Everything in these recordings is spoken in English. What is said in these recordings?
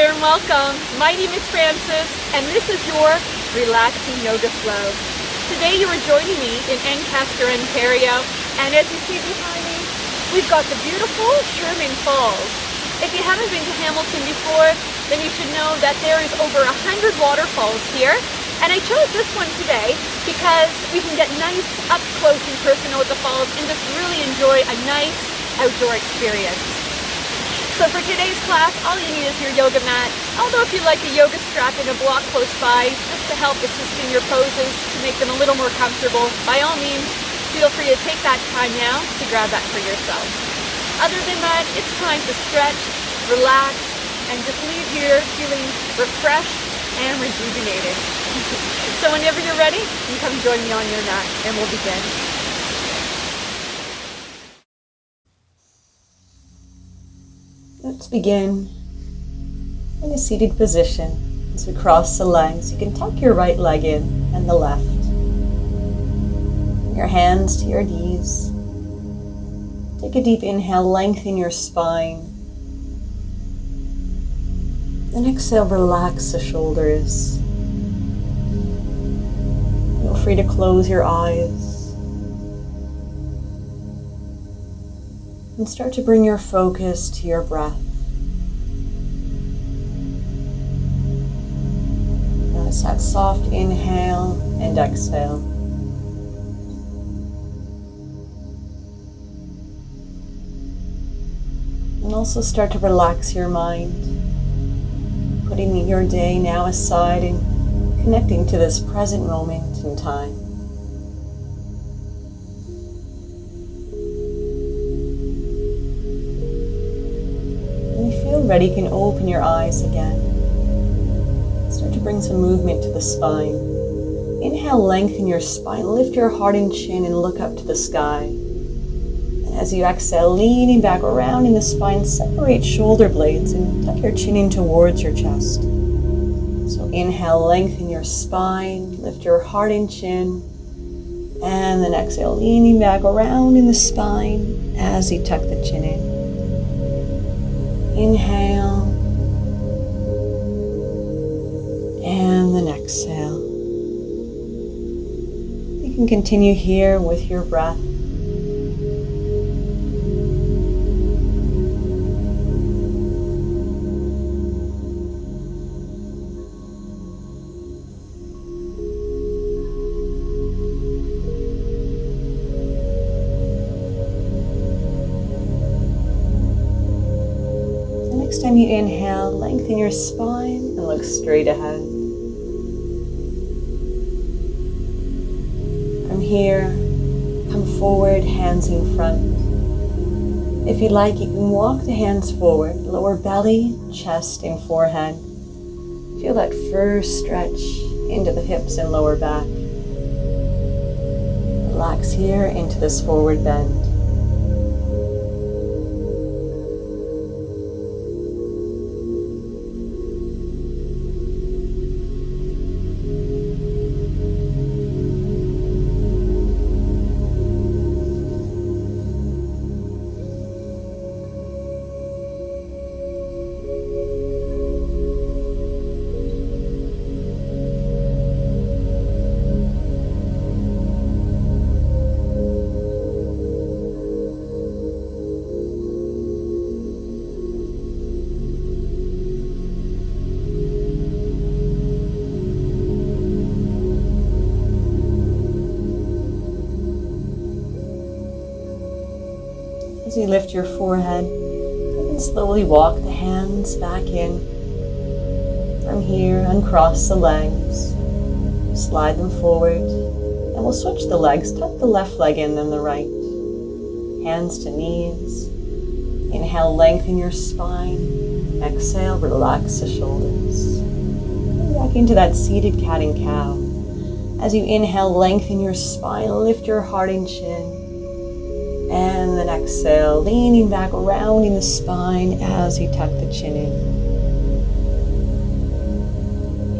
there and welcome. My name is Frances and this is your Relaxing Yoga Flow. Today you are joining me in Ancaster, Ontario, and as you see behind me, we've got the beautiful Sherman Falls. If you haven't been to Hamilton before, then you should know that there is over 100 waterfalls here, and I chose this one today because we can get nice up close and personal with the falls and just really enjoy a nice outdoor experience. So for today's class, all you need is your yoga mat. Although if you like a yoga strap in a block close by, just to help assist in your poses, to make them a little more comfortable, by all means, feel free to take that time now to grab that for yourself. Other than that, it's time to stretch, relax, and just leave here feeling refreshed and rejuvenated. So whenever you're ready, you come join me on your mat and we'll begin. Let's begin in a seated position. As we cross the legs, you can tuck your right leg in and the left. Your hands to your knees. Take a deep inhale, lengthen your spine. Then exhale, relax the shoulders. Feel free to close your eyes. And start to bring your focus to your breath. Notice that soft inhale and exhale. And also start to relax your mind, putting your day now aside and connecting to this present moment in time. When you feel ready, you can open your eyes again. Start to bring some movement to the spine. Inhale, lengthen your spine, lift your heart and chin and look up to the sky. And as you exhale, leaning back around in the spine, separate shoulder blades and tuck your chin in towards your chest. So inhale, lengthen your spine, lift your heart and chin, and then exhale, leaning back around in the spine as you tuck the chin in. Inhale, and then exhale. You can continue here with your breath. Next time you inhale, lengthen your spine and look straight ahead. From here, come forward, hands in front. If you like, you can walk the hands forward, lower belly, chest, and forehead. Feel that first stretch into the hips and lower back. Relax here into this forward bend. As you lift your forehead, you can slowly walk the hands back in. From here, uncross the legs, slide them forward, and we'll switch the legs. Tuck the left leg in, then the right. Hands to knees. Inhale, lengthen your spine. Exhale, relax the shoulders. Back into that seated cat and cow. As you inhale, lengthen your spine, lift your heart and chin. And then exhale, leaning back around in the spine as you tuck the chin in.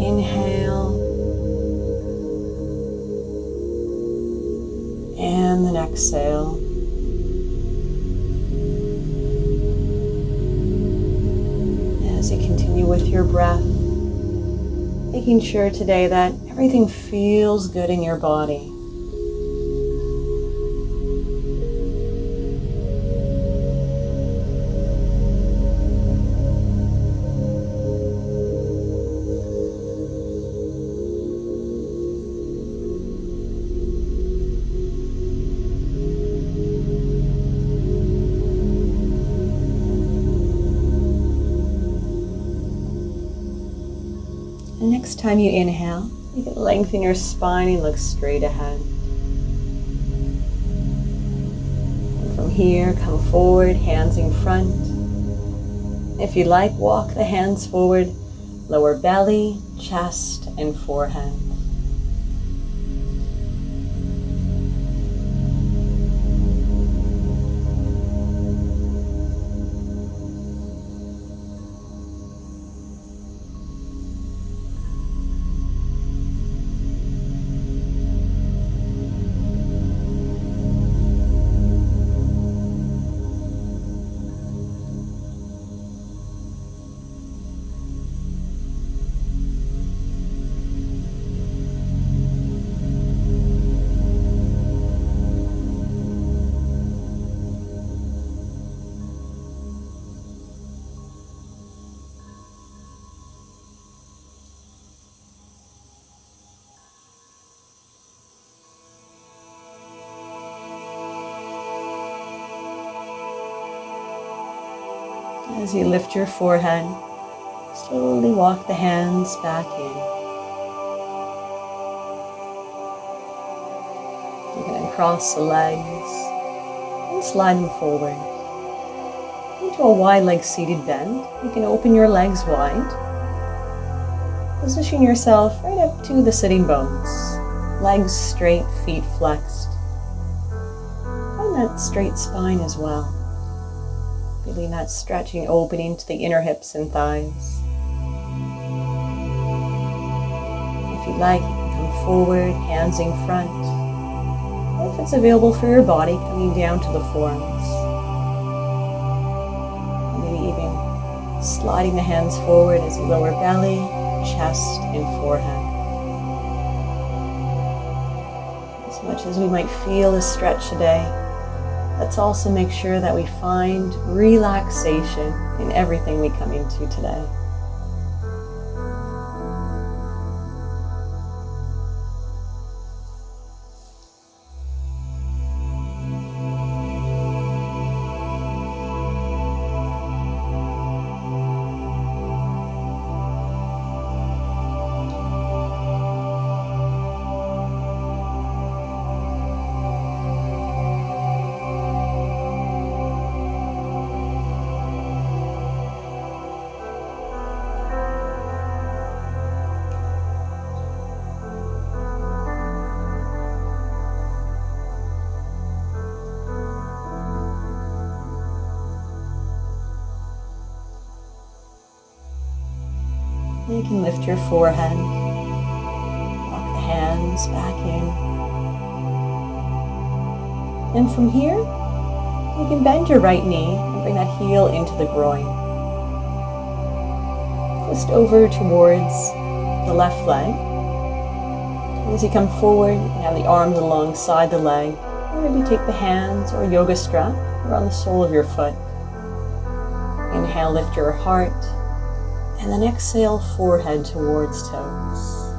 Inhale. And then exhale. As you continue with your breath, making sure today that everything feels good in your body. And next time you inhale, you can lengthen your spine and look straight ahead. And from here, come forward, hands in front. If you like, walk the hands forward, lower belly, chest, and forehead. As you lift your forehead, slowly walk the hands back in. You can uncross the legs and slide them forward. Into a wide leg seated bend, you can open your legs wide. Position yourself right up to the sitting bones. Legs straight, feet flexed. Find that straight spine as well. Feeling that stretching opening to the inner hips and thighs. If you'd like, you can come forward, hands in front. Or if it's available for your body, coming down to the forearms. Maybe even sliding the hands forward as you lower belly, chest, and forehead. As much as we might feel a stretch today, let's also make sure that we find relaxation in everything we come into today. You can lift your forehead, walk the hands back in. And from here, you can bend your right knee and bring that heel into the groin. Twist over towards the left leg. And as you come forward, you can have the arms alongside the leg, or maybe take the hands or yoga strap around the sole of your foot. Inhale, lift your heart. And then exhale, forehead towards toes.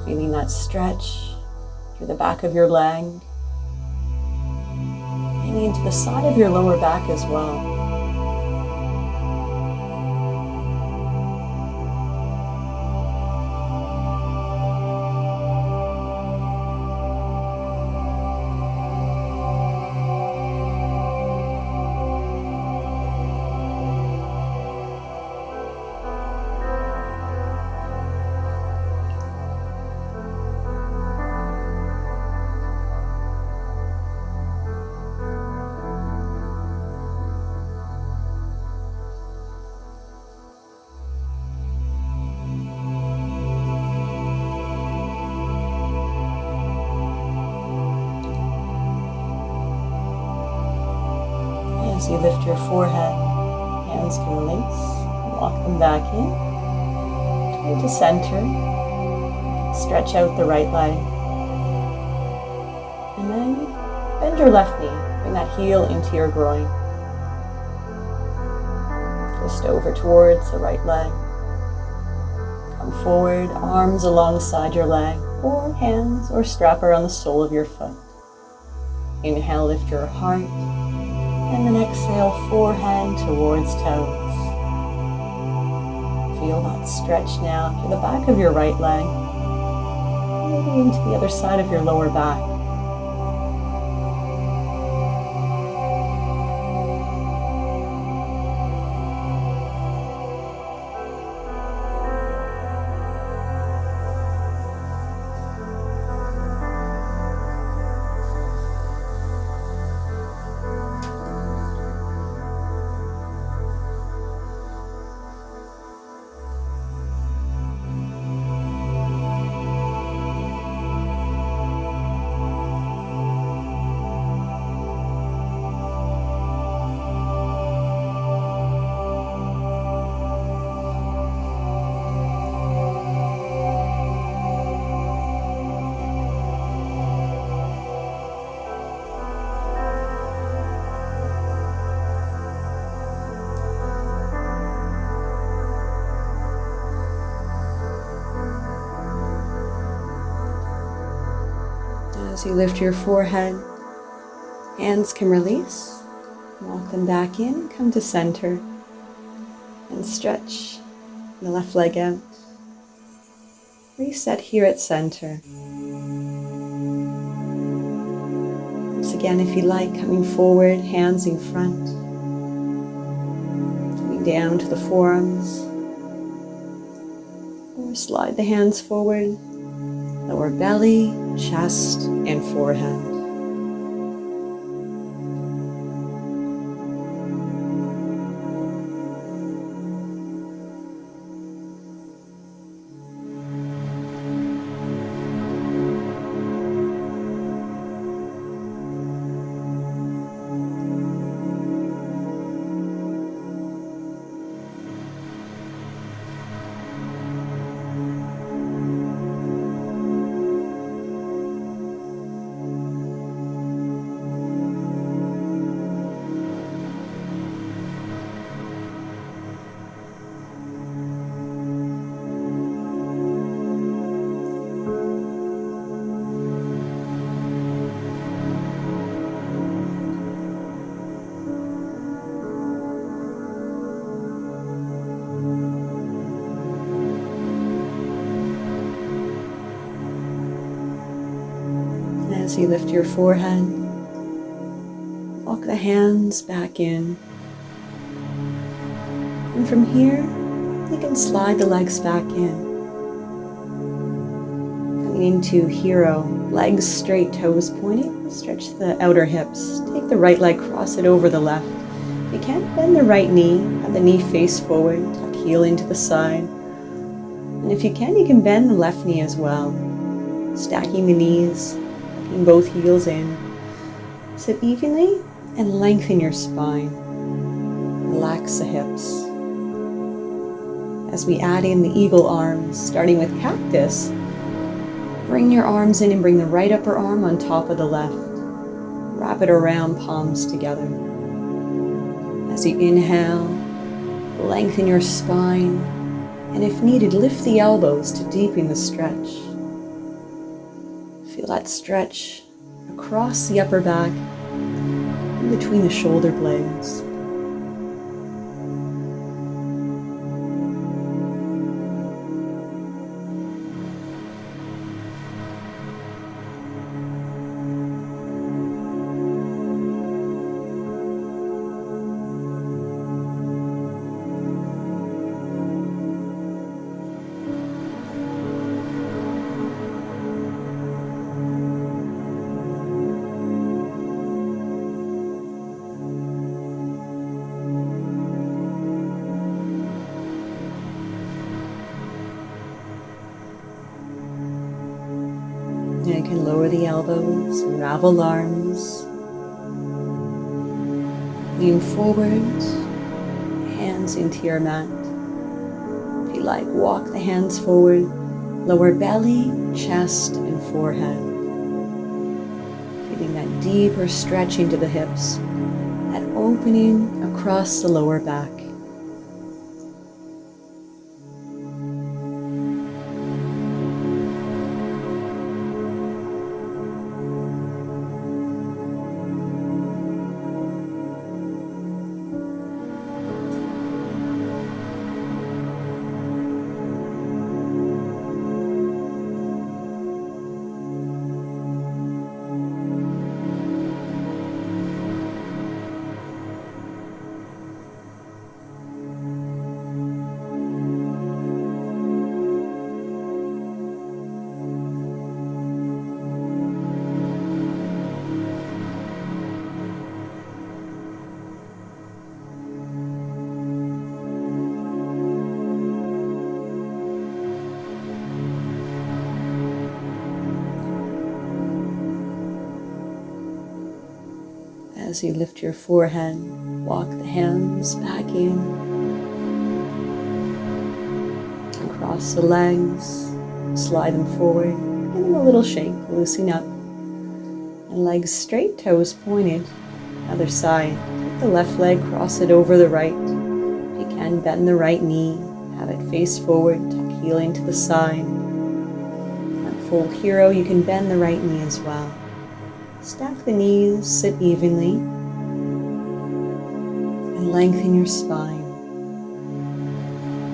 Feeling that stretch through the back of your leg. Maybe into the side of your lower back as well. As you lift your forehead, hands can release. Walk them back in. Try to center. Stretch out the right leg. And then bend your left knee. Bring that heel into your groin. Twist over towards the right leg. Come forward, arms alongside your leg, or hands or strap around the sole of your foot. Inhale, lift your heart, and then exhale, forehead towards toes. Feel that stretch now to the back of your right leg, maybe into the other side of your lower back. As you lift your forehead, hands can release. Walk them back in, come to center, and stretch the left leg out. Reset here at center. Once again, if you like, coming forward, hands in front, coming down to the forearms, or slide the hands forward, lower belly, chest, and forehead. As you lift your forehead, walk the hands back in. And from here, you can slide the legs back in. Coming into hero, legs straight, toes pointing. Stretch the outer hips. Take the right leg, cross it over the left. If you can, bend the right knee, have the knee face forward, tuck heel into the side. And if you can bend the left knee as well. Stacking the knees, both heels in. Sit evenly and lengthen your spine. Relax the hips. As we add in the eagle arms, starting with cactus, bring your arms in and bring the right upper arm on top of the left. Wrap it around, palms together. As you inhale, lengthen your spine, and if needed, lift the elbows to deepen the stretch. Feel that stretch across the upper back, in between the shoulder blades. Now you can lower the elbows, unravel arms, lean forward, hands into your mat. like, walk the hands forward, lower belly, chest, and forehead. Feeling that deeper stretching to the hips, that opening across the lower back. As you lift your forehead, walk the hands back in, across the legs, slide them forward, give them a little shake, loosen up, and legs straight, toes pointed. Other side, take the left leg, cross it over the right. If you can, bend the right knee, have it face forward, tuck heel into the side. At full hero, you can bend the right knee as well. Stack the knees, sit evenly, and lengthen your spine.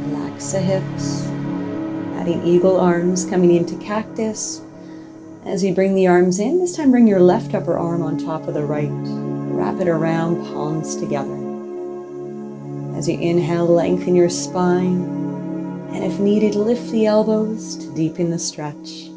Relax the hips, adding eagle arms, coming into cactus. As you bring the arms in, this time bring your left upper arm on top of the right. Wrap it around, palms together. As you inhale, lengthen your spine, and if needed, lift the elbows to deepen the stretch.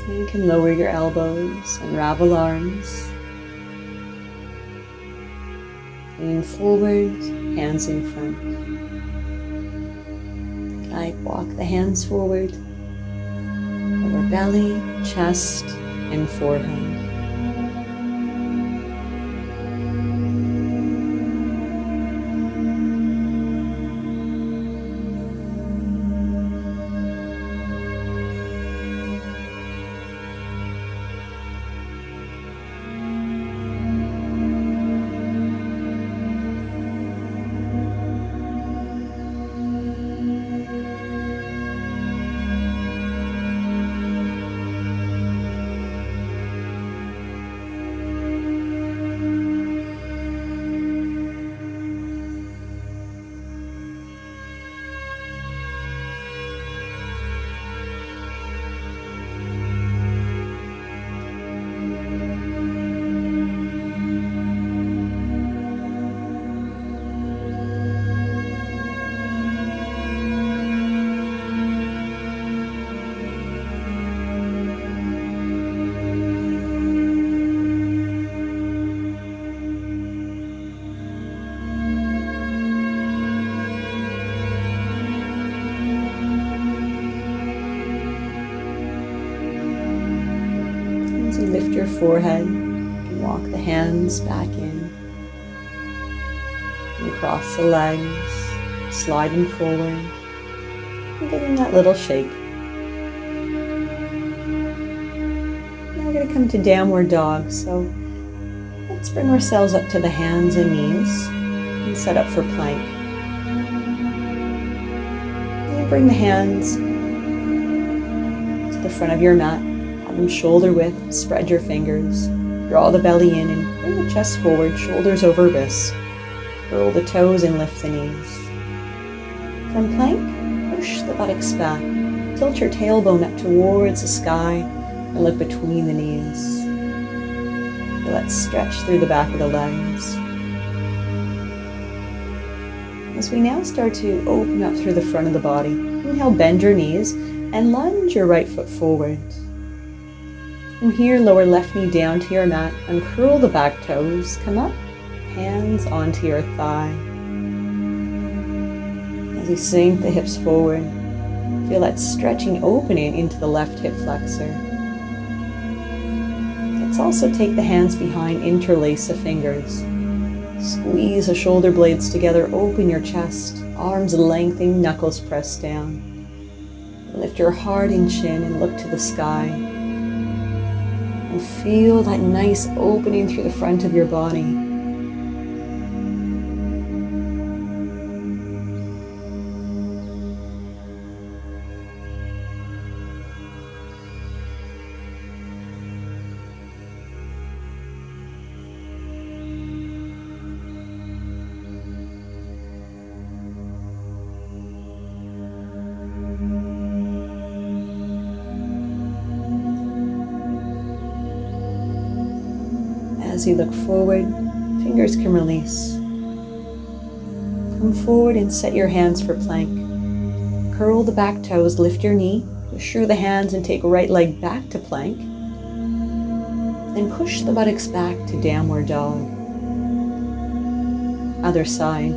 You can lower your elbows, unravel arms. Lean forward, hands in front. Like walk the hands forward, lower belly, chest, and forehead. Lift your forehead and walk the hands back in. And across the legs, slide them forward, and give them that little shake. Now we're going to come to downward dog, so let's bring ourselves up to the hands and knees and set up for plank. bring the hands to the front of your mat. Have them shoulder width. Spread your fingers. Draw the belly in and bring the chest forward, shoulders over wrists. Curl the toes and lift the knees. From plank, push the buttocks back. Tilt your tailbone up towards the sky and look between the knees. Feel that stretch through the back of the legs. As we now start to open up through the front of the body, inhale, bend your knees and lunge your right foot forward. From here, lower left knee down to your mat, uncurl the back toes, come up, hands onto your thigh. As you sink the hips forward, feel that stretching opening into the left hip flexor. Let's also take the hands behind, interlace the fingers. Squeeze the shoulder blades together, open your chest, arms lengthening, knuckles pressed down. Lift your heart and chin and look to the sky. And feel that nice opening through the front of your body. As you look forward, fingers can release. Come forward and set your hands for plank. Curl the back toes, lift your knee, push through the hands and take right leg back to plank. Then push the buttocks back to downward dog. Other side.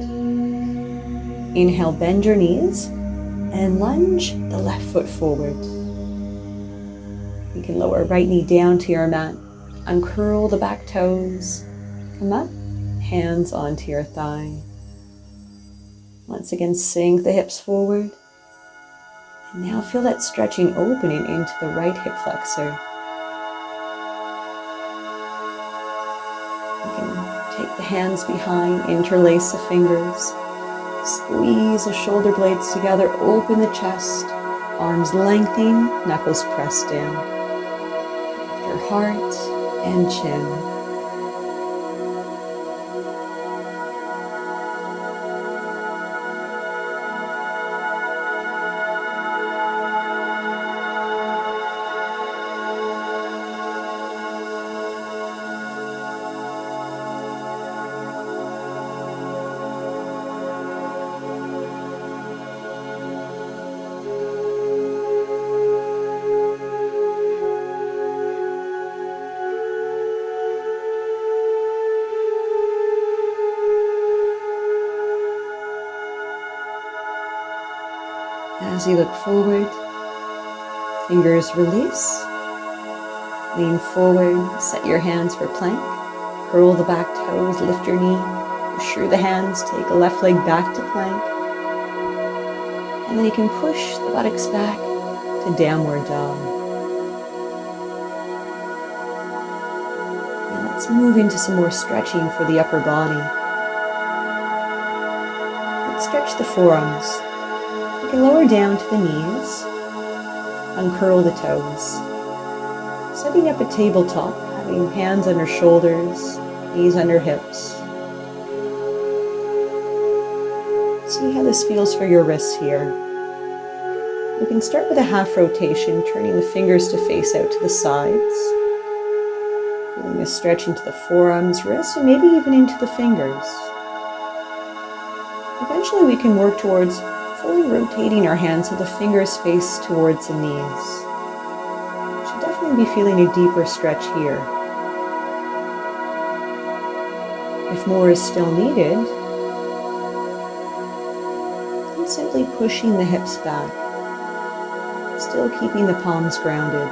Inhale, bend your knees and lunge the left foot forward. You can lower right knee down to your mat. Uncurl the back toes, come up, hands onto your thigh. Once again, sink the hips forward. And now feel that stretching opening into the right hip flexor. You can take the hands behind, interlace the fingers, squeeze the shoulder blades together, open the chest, arms lengthening, knuckles pressed down. Lift your heart and chin. As you look forward, fingers release. Lean forward, set your hands for plank. Curl the back toes, lift your knee. Push through the hands, take a left leg back to plank. And then you can push the buttocks back to downward dog. And let's move into some more stretching for the upper body. Let's stretch the forearms. You can lower down to the knees, uncurl the toes. Setting up a tabletop, having hands under shoulders, knees under hips. See how this feels for your wrists here. You can start with a half rotation, turning the fingers to face out to the sides. Feeling a stretch into the forearms, wrists, and maybe even into the fingers. Eventually we can work towards fully rotating our hands so the fingers face towards the knees. Should definitely be feeling a deeper stretch here. If more is still needed, I'm simply pushing the hips back, still keeping the palms grounded.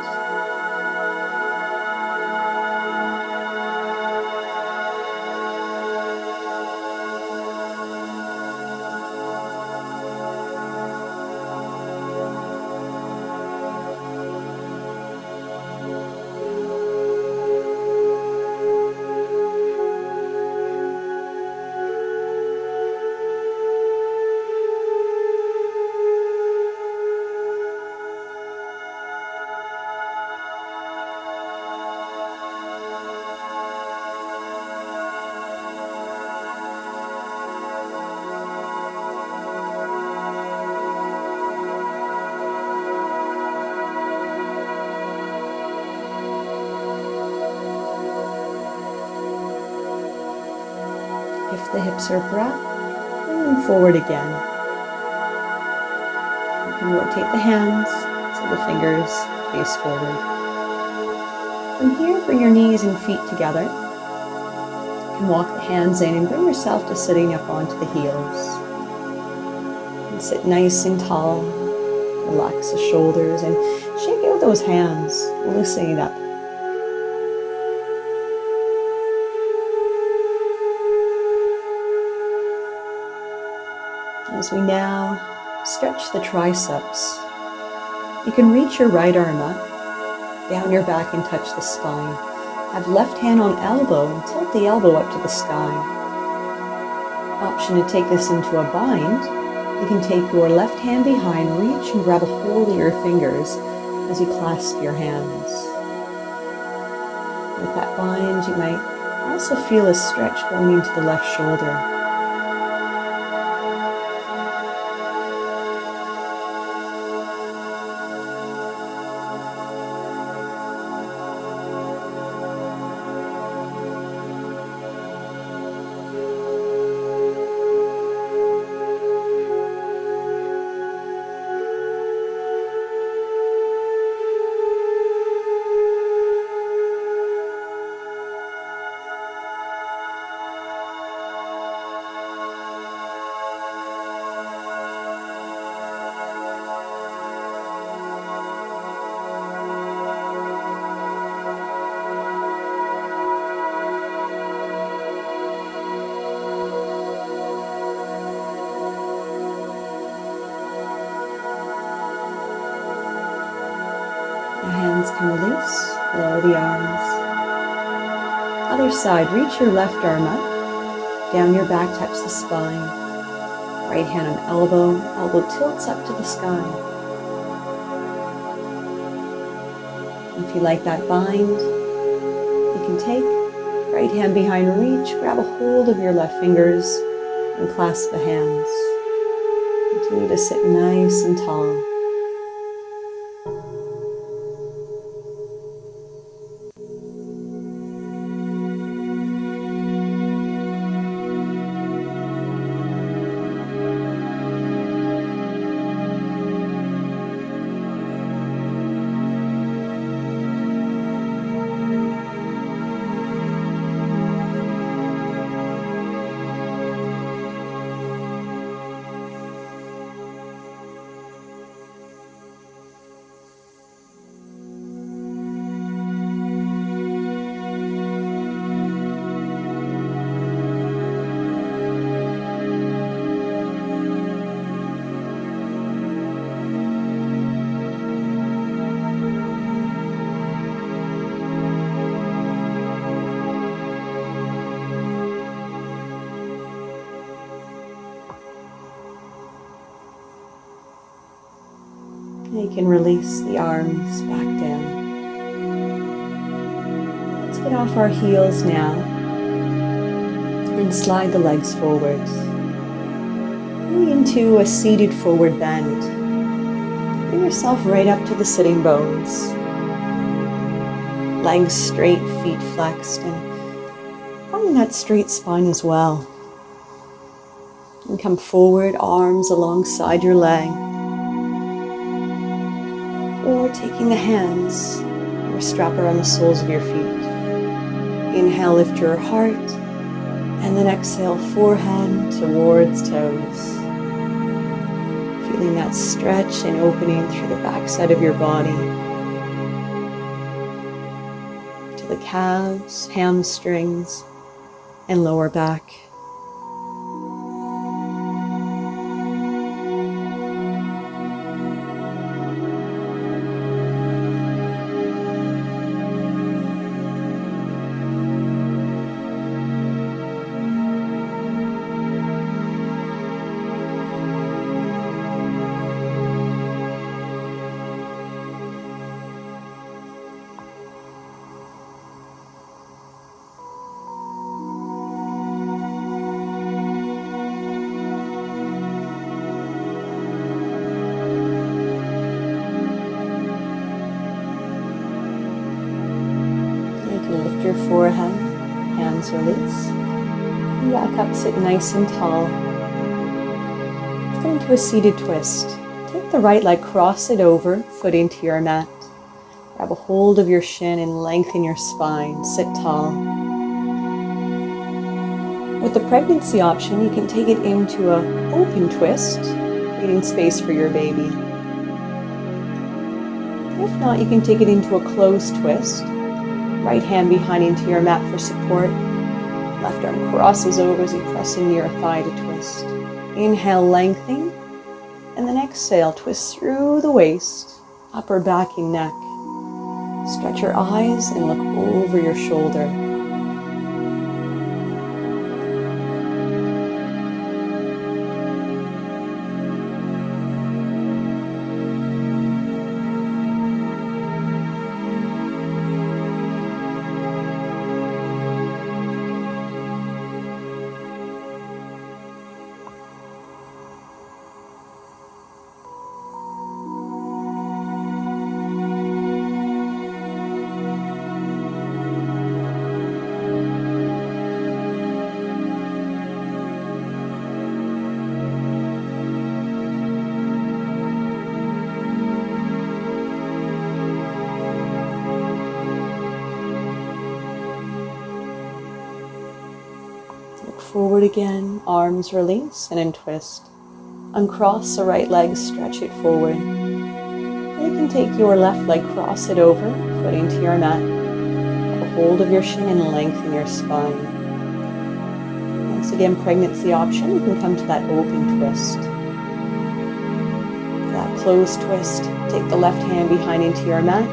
If the hips are breath, bring them forward again. You can rotate the hands so the fingers face forward. From here, bring your knees and feet together. You can walk the hands in and bring yourself to sitting up onto the heels. And sit nice and tall. Relax the shoulders and shake out those hands, loosening it up. As we now stretch the triceps, you can reach your right arm up, down your back and touch the spine. Have left hand on elbow and tilt the elbow up to the sky. Option to take this into a bind. You can take your left hand behind, reach and grab a hold of your fingers as you clasp your hands. With that bind, you might also feel a stretch going into the left shoulder. Can release, below the arms. Other side, reach your left arm up, down your back, touch the spine. Right hand on elbow, elbow tilts up to the sky. If you like that bind, you can take right hand behind reach, grab a hold of your left fingers and clasp the hands. Continue to sit nice and tall. You can release the arms back down. Let's get off our heels now and slide the legs forward. Going into a seated forward bend. Bring yourself right up to the sitting bones. Legs straight, feet flexed, and finding that straight spine as well. And come forward, arms alongside your leg. Or taking the hands or strap around the soles of your feet. Inhale, lift your heart, and then exhale, forehead towards toes. Feeling that stretch and opening through the backside of your body. To the calves, hamstrings, and lower back. Your forehead, hands release. Back up, sit nice and tall. Let's go into a seated twist. Take the right leg, cross it over, foot into your mat. Grab a hold of your shin and lengthen your spine. Sit tall. With the pregnancy option, you can take it into an open twist, creating space for your baby. If not, you can take it into a closed twist. Right hand behind into your mat for support. Left arm crosses over as you press into your thigh to twist. Inhale, lengthen. And then exhale, twist through the waist, upper back and neck. Stretch your eyes and look over your shoulder. Forward again, arms release and then twist. Uncross the right leg, stretch it forward. You can take your left leg, cross it over, foot into your mat. Have a hold of your shin and lengthen your spine. Once again, pregnancy option, you can come to that open twist. For that closed twist, take the left hand behind into your mat.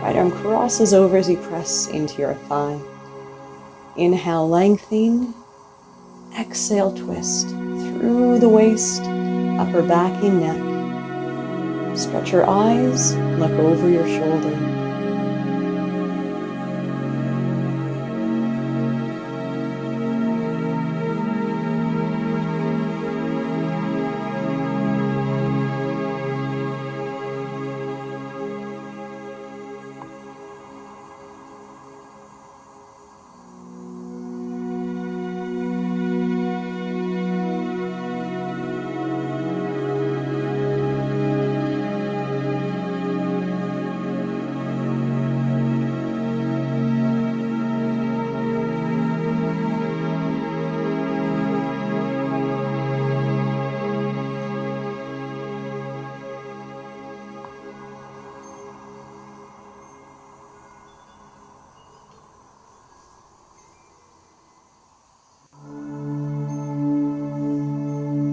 Right arm crosses over as you press into your thigh. Inhale, lengthen. Exhale, twist through the waist, upper back and neck. Stretch your eyes, look over your shoulder.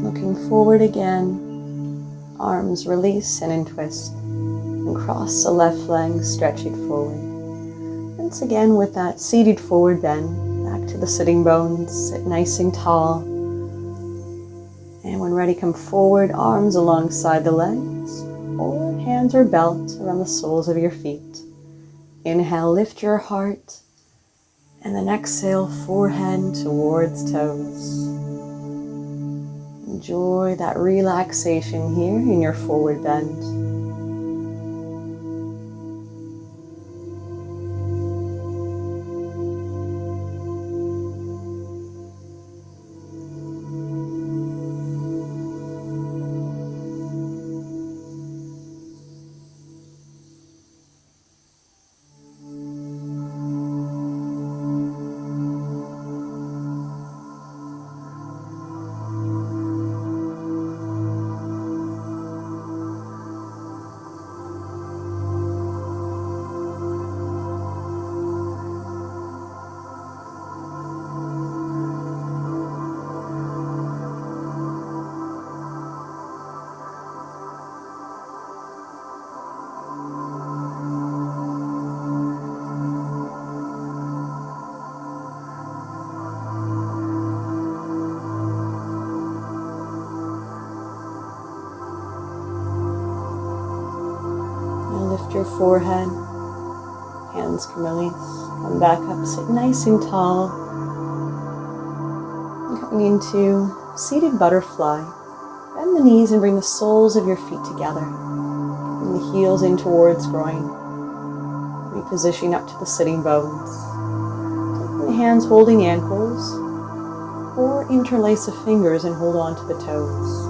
Looking forward again, arms release and twist. And cross the left leg, stretch it forward. Once again with that seated forward bend, back to the sitting bones, sit nice and tall. And when ready, come forward, arms alongside the legs, or hands or belt around the soles of your feet. Inhale, lift your heart, and then exhale, forehead towards toes. Enjoy that relaxation here in your forward bend. Your forehead, hands can release, come back up, sit nice and tall. And coming into seated butterfly, bend the knees and bring the soles of your feet together. Bring the heels in towards groin. Reposition up to the sitting bones. Taking the hands holding ankles, or interlace the fingers and hold on to the toes.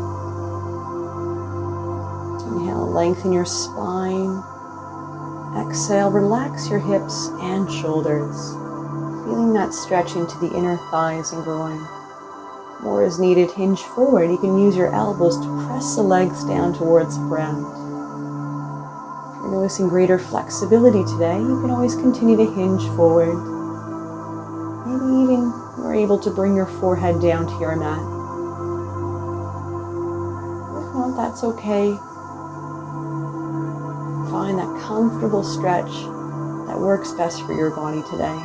Inhale, lengthen your spine. Exhale, relax your hips and shoulders, feeling that stretch into the inner thighs and groin. More is needed, hinge forward. You can use your elbows to press the legs down towards the ground. If you're noticing greater flexibility today, you can always continue to hinge forward. Maybe even you're able to bring your forehead down to your mat. If not, that's okay. Find that comfortable stretch that works best for your body today.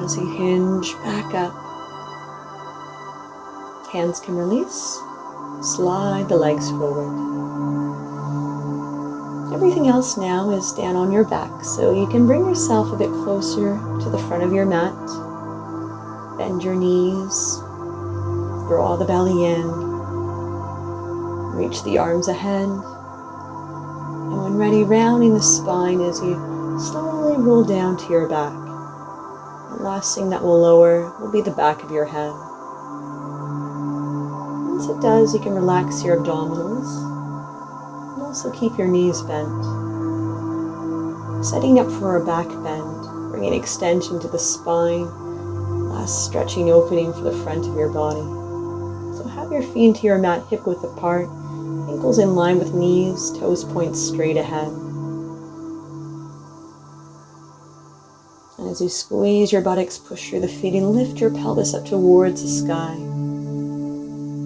As you hinge back up, hands can release, slide the legs forward. Everything else now is down on your back, so you can bring yourself a bit closer to the front of your mat. Bend your knees, draw the belly in, reach the arms ahead, and when ready, rounding the spine as you slowly roll down to your back. The last thing that will lower will be the back of your head. Once it does, you can relax your abdominals and also keep your knees bent. Setting up for a back bend, bringing extension to the spine, last stretching opening for the front of your body. So have your feet into your mat hip width apart, ankles in line with knees, toes point straight ahead. And as you squeeze your buttocks, push through the feet and lift your pelvis up towards the sky.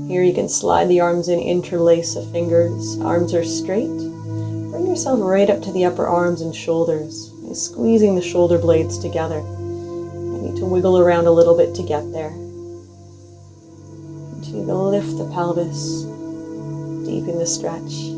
Here you can slide the arms in, interlace the fingers. Arms are straight. Bring yourself right up to the upper arms and shoulders, squeezing the shoulder blades together. You need to wiggle around a little bit to get there. Continue to lift the pelvis, deepen the stretch.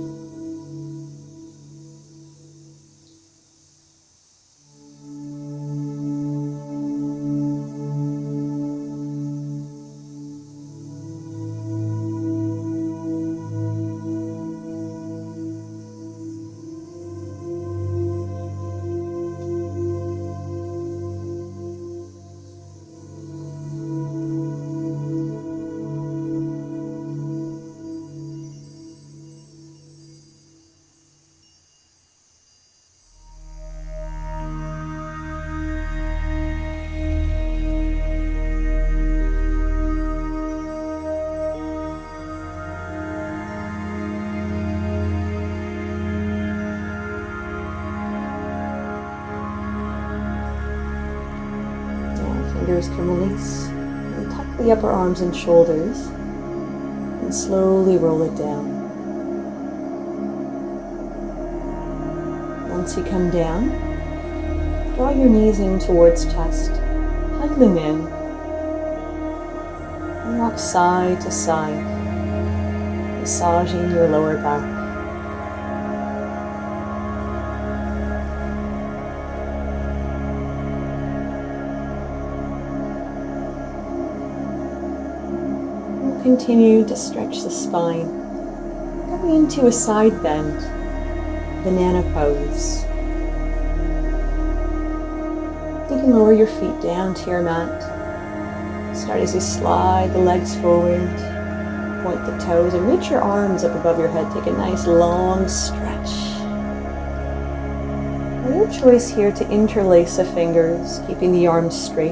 Fingers can release and tuck the upper arms and shoulders and slowly roll it down. Once you come down, draw your knees in towards chest, hug them in, and rock side to side, massaging your lower back. Continue to stretch the spine, coming into a side bend, banana pose. You can lower your feet down to your mat. Start as you slide the legs forward, point the toes, and reach your arms up above your head. Take a nice long stretch. Now your choice here to interlace the fingers, keeping the arms straight,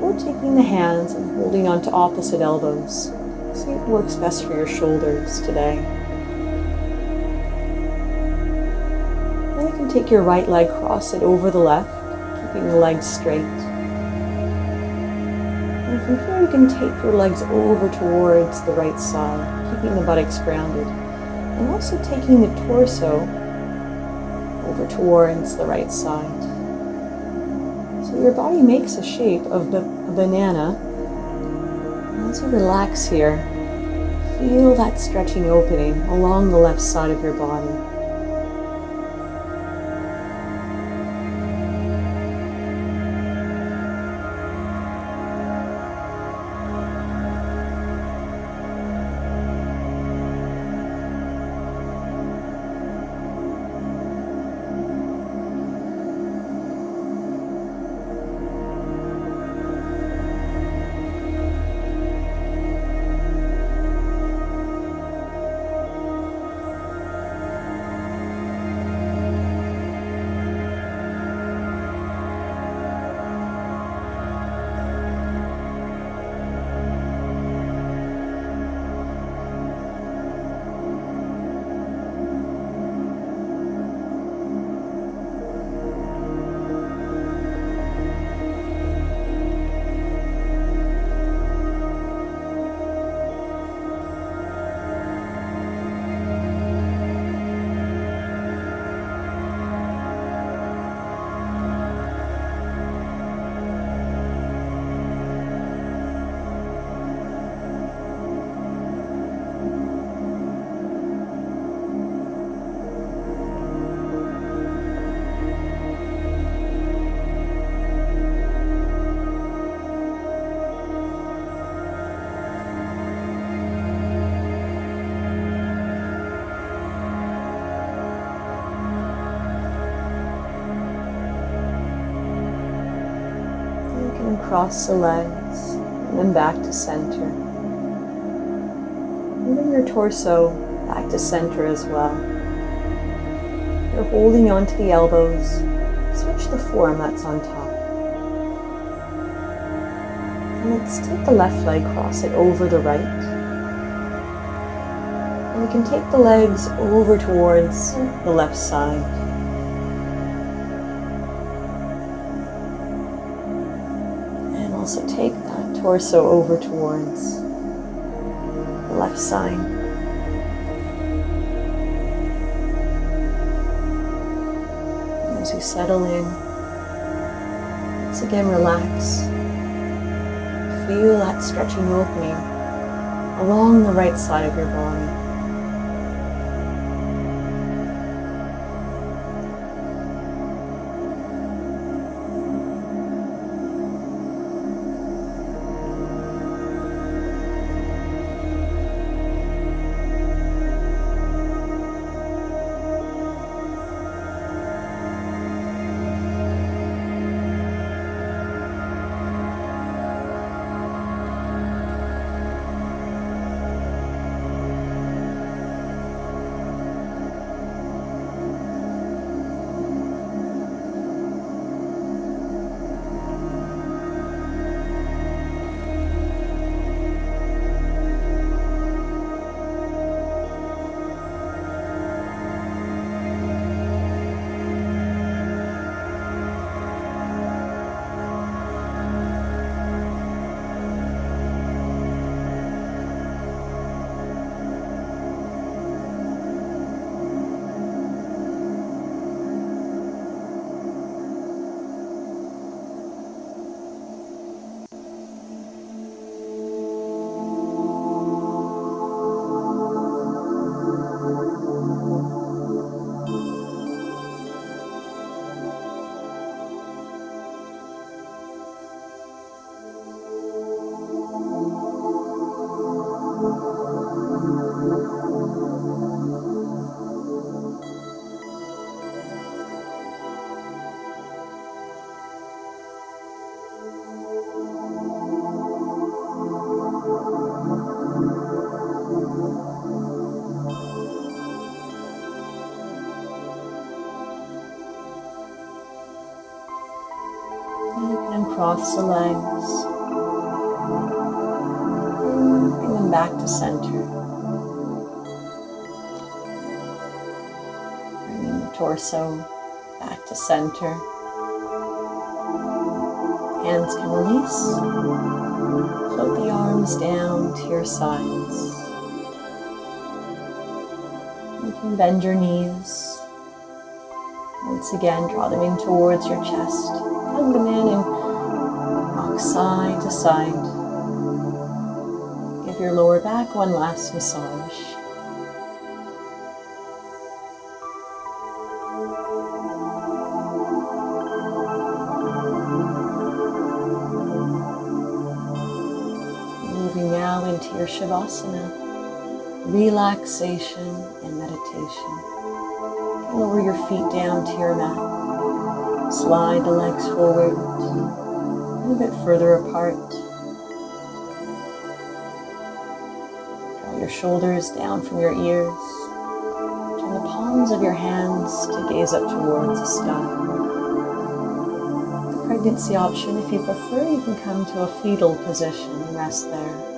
or taking the hands and holding on to opposite elbows. See what works best for your shoulders today. Then you can take your right leg, cross it over the left, keeping the legs straight. And from here you can take your legs over towards the right side, keeping the buttocks grounded. And also taking the torso over towards the right side. So your body makes a shape of a banana. And as you relax here, feel that stretching opening along the left side of your body. Cross the legs and then back to center. Moving your torso back to center as well. You're holding onto the elbows. Switch the forearm that's on top. And let's take the left leg, cross it over the right. And we can take the legs over towards the left side. Also take that torso over towards the left side. And as you settle in, once again relax. Feel that stretching opening along the right side of your body. And cross the legs. Bring them back to center. Bringing the torso back to center. Hands can release. Float the arms down to your sides. You can bend your knees. Once again, draw them in towards your chest. Hug them in and rock side to side. Give your lower back one last massage. Moving now into your Shavasana, relaxation and meditation. Lower your feet down to your mat. Slide the legs forward, a little bit further apart. Draw your shoulders down from your ears. Turn the palms of your hands to gaze up towards the sky. The pregnancy option, if you prefer, you can come to a fetal position and rest there.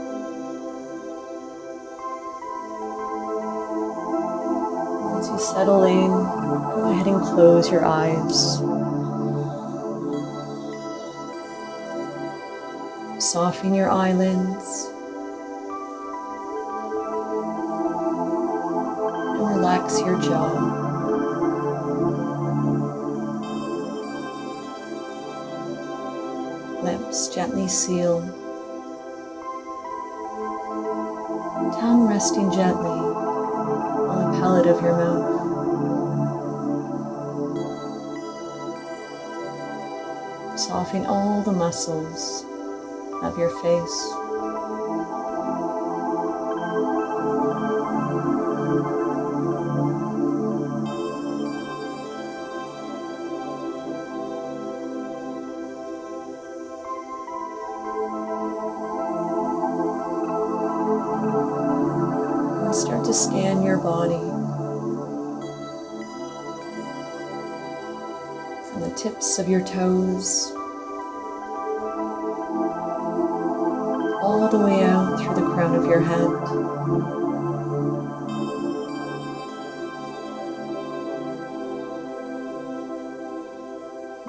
Once you settle in, go ahead and close your eyes. Soften your eyelids. And relax your jaw. Lips gently seal. Tongue resting gently on the palate of your mouth. Soften all the muscles of your face. And start to scan your body from the tips of your toes all the way out through the crown of your head.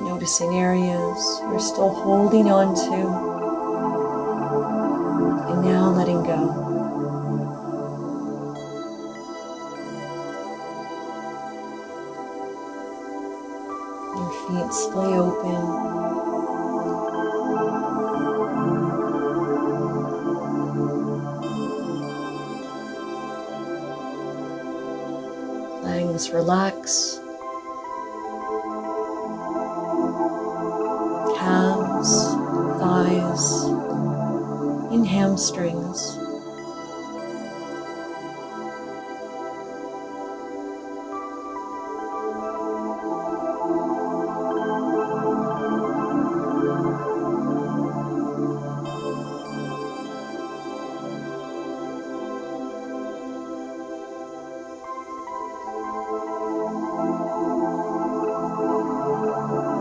Noticing areas you're still holding on to, and now letting go. Your feet splay open. Legs relax. Calves, thighs, and hamstrings.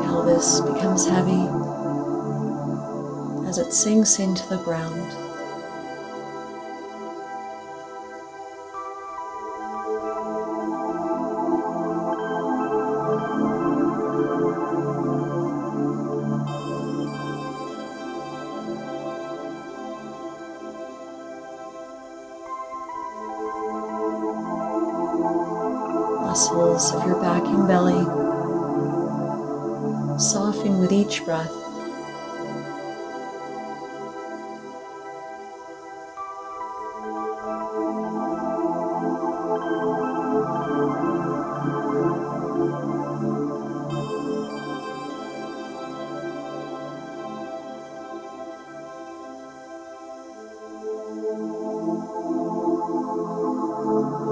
Pelvis becomes heavy as it sinks into the ground. Muscles of your back and belly soften with each breath.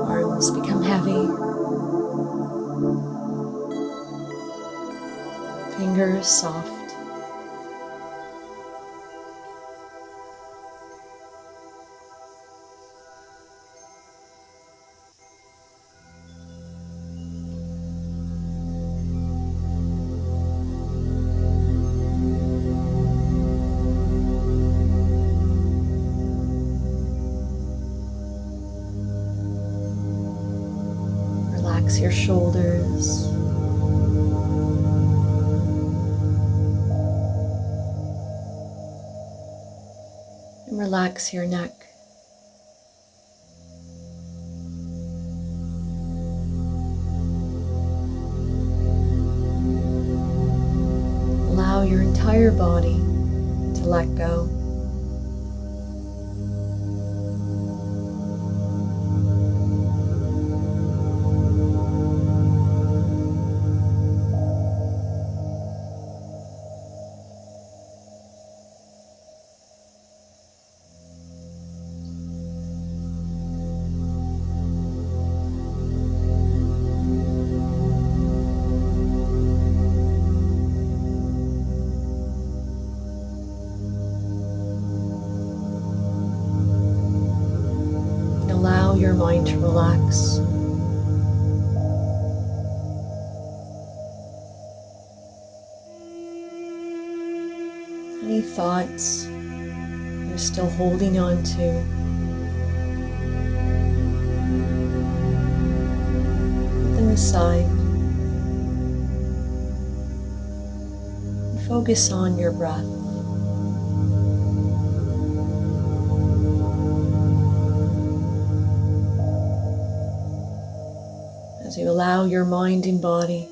Arms become heavy. Fingers soft. Relax your shoulders. relax your neck. Allow your entire body to let go. Allow your mind to relax. Any thoughts you're still holding on to, put them aside and focus on your breath. As you allow your mind and body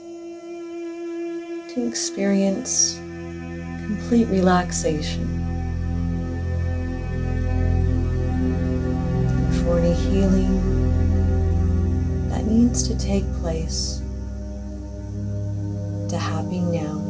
to experience complete relaxation. And for any healing that needs to take place, to happen now.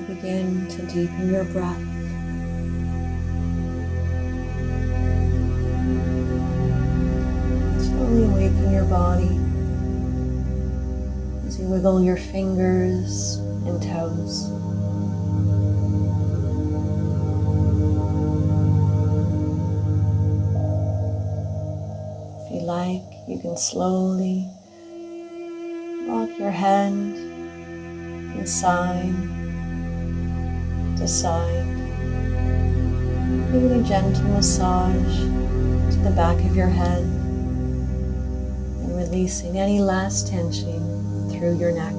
Begin to deepen your breath. Slowly awaken your body as you wiggle your fingers and toes. If you like, you can slowly rock your head from side to side, giving a gentle massage to the back of your head and releasing any last tension through your neck.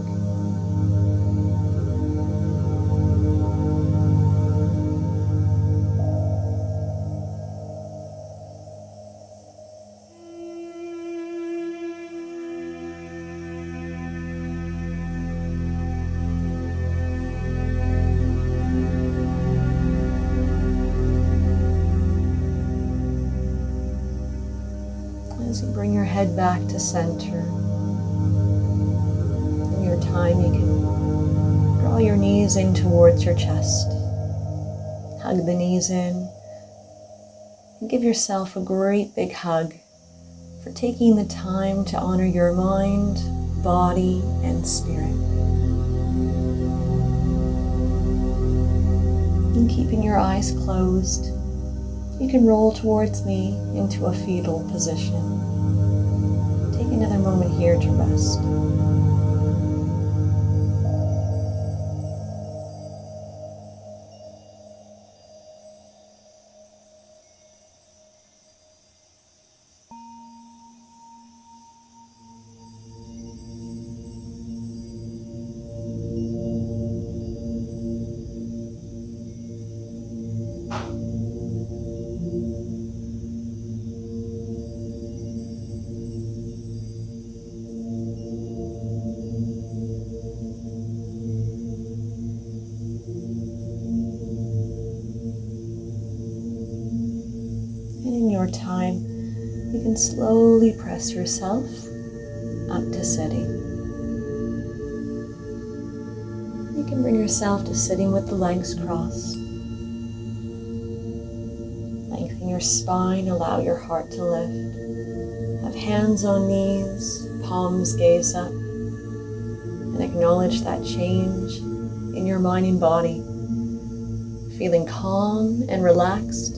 As you bring your head back to center, in your time you can draw your knees in towards your chest. Hug the knees in and give yourself a great big hug for taking the time to honor your mind, body, and spirit. And keeping your eyes closed, you can roll towards me into a fetal position. Take another moment here to rest. You can slowly press yourself up to sitting. You can bring yourself to sitting with the legs crossed. Lengthen your spine, allow your heart to lift. Have hands on knees, palms gaze up, and acknowledge that change in your mind and body. Feeling calm and relaxed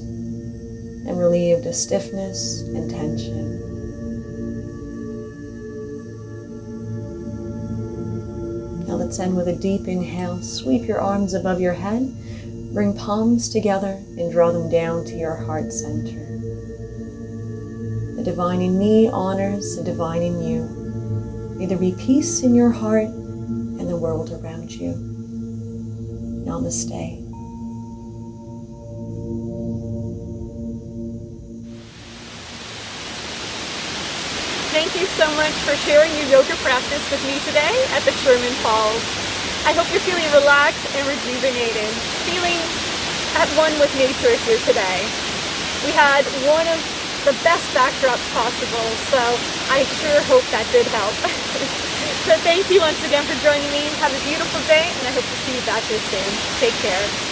and relieved of stiffness and tension. Now let's end with a deep inhale. Sweep your arms above your head. Bring palms together and draw them down to your heart center. The divine in me honors the divine in you. May there be peace in your heart and the world around you. Namaste. Thank you so much for sharing your yoga practice with me today at the Sherman Falls. I hope you're feeling relaxed and rejuvenated, feeling at one with nature here today. We had one of the best backdrops possible, so I sure hope that did help. So thank you once again for joining me. Have a beautiful day, and I hope to see you back here soon. Take care.